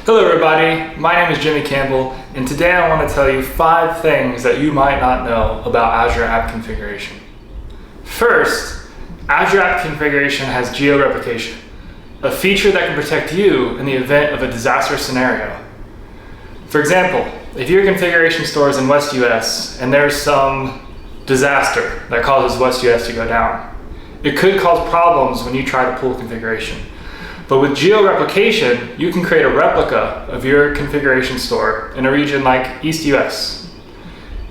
Hello everybody, my name is Jimmy Campbell, and today I want to tell you 5 things that you might not know about Azure App Configuration. First, Azure App Configuration has Geo-replication, a feature that can protect you in the event of a disaster scenario. For example, if your configuration store is in West US and there's some disaster that causes West US to go down, it could cause problems when you try to pull configuration. But with Geo-replication, you can create a replica of your configuration store in a region like East US.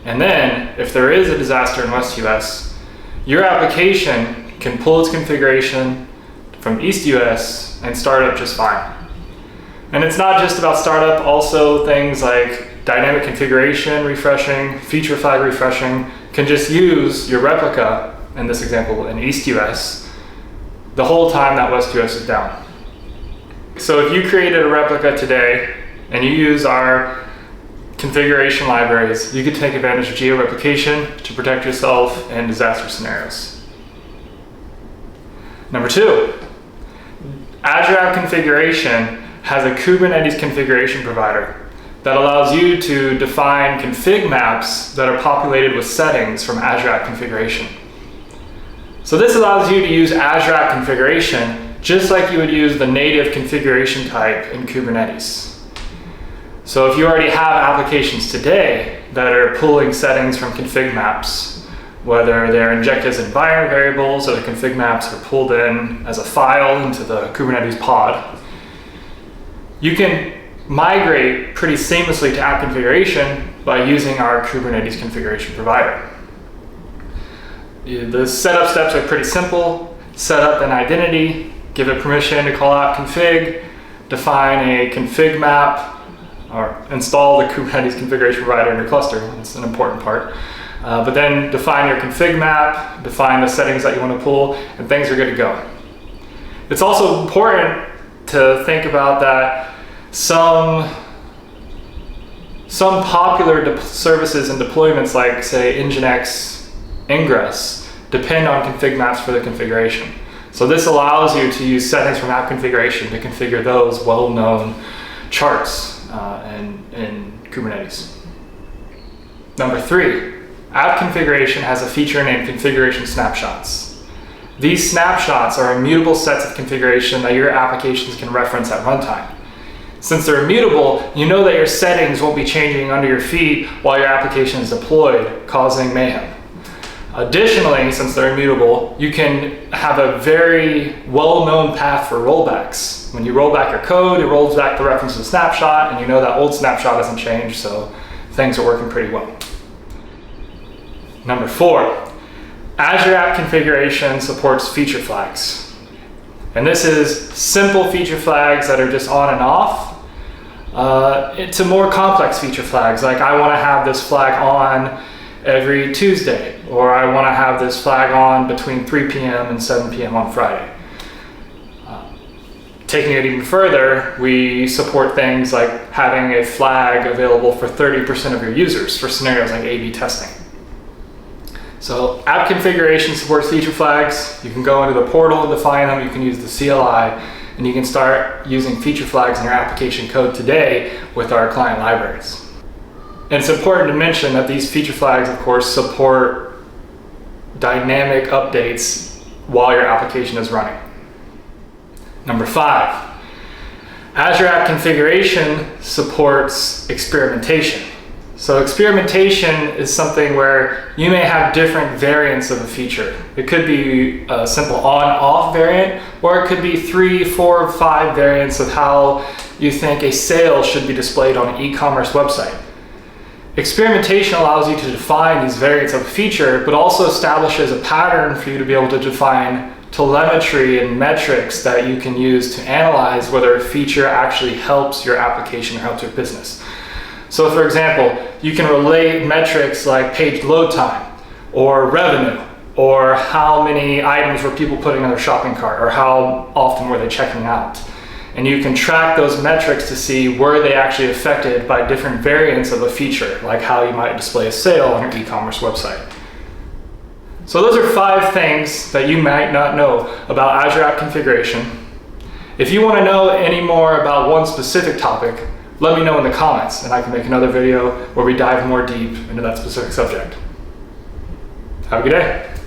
And then, if there is a disaster in West US, your application can pull its configuration from East US and start up just fine. And it's not just about startup, also things like dynamic configuration refreshing, feature flag refreshing, can just use your replica, in this example in East US, the whole time that West US is down. So if you created a replica today and you use our configuration libraries, you could take advantage of Geo-replication to protect yourself in disaster scenarios. Number 2, Azure App Configuration has a Kubernetes Configuration Provider that allows you to define config maps that are populated with settings from Azure App Configuration. So this allows you to use Azure App Configuration just like you would use the native configuration type in Kubernetes. So if you already have applications today that are pulling settings from config maps, whether they're injected as environment variables or the config maps are pulled in as a file into the Kubernetes pod, you can migrate pretty seamlessly to app configuration by using our Kubernetes Configuration Provider. The setup steps are pretty simple. Set up an identity, give it permission to call out config, define a config map, or install the Kubernetes Configuration Provider in your cluster. That's an important part. But then define your config map, define the settings that you want to pull, and things are good to go. It's also important to think about that some popular services and deployments like, say, Nginx Ingress depend on config maps for the configuration. So this allows you to use settings from app configuration to configure those well-known charts in Kubernetes. Number 3, app configuration has a feature named configuration snapshots. These snapshots are immutable sets of configuration that your applications can reference at runtime. Since they're immutable, you know that your settings won't be changing under your feet while your application is deployed, causing mayhem. Additionally, since they're immutable, you can have a very well-known path for rollbacks. When you roll back your code, it rolls back the reference to the snapshot, and you know that old snapshot hasn't changed, so things are working pretty well. Number 4, Azure App Configuration supports feature flags. And this is simple feature flags that are just on and off, to more complex feature flags, like I want to have this flag on every Tuesday, or I want to have this flag on between 3 p.m. and 7 p.m. on Friday. Taking it even further, we support things like having a flag available for 30% of your users for scenarios like A/B testing. So app configuration supports feature flags. You can go into the portal and define them. You can use the CLI, and you can start using feature flags in your application code today with our client libraries. And it's important to mention that these feature flags, of course, support dynamic updates while your application is running. Number 5, Azure App Configuration supports experimentation. So experimentation is something where you may have different variants of a feature. It could be a simple on-off variant, or it could be 3, 4, 5 variants of how you think a sale should be displayed on an e-commerce website. Experimentation allows you to define these variants of a feature, but also establishes a pattern for you to be able to define telemetry and metrics that you can use to analyze whether a feature actually helps your application or helps your business. So for example, you can relate metrics like page load time, or revenue, or how many items were people putting in their shopping cart, or how often were they checking out. And you can track those metrics to see were they actually affected by different variants of a feature, like how you might display a sale on your e-commerce website. So those are 5 things that you might not know about Azure App Configuration. If you want to know any more about one specific topic, let me know in the comments and I can make another video where we dive more deep into that specific subject. Have a good day.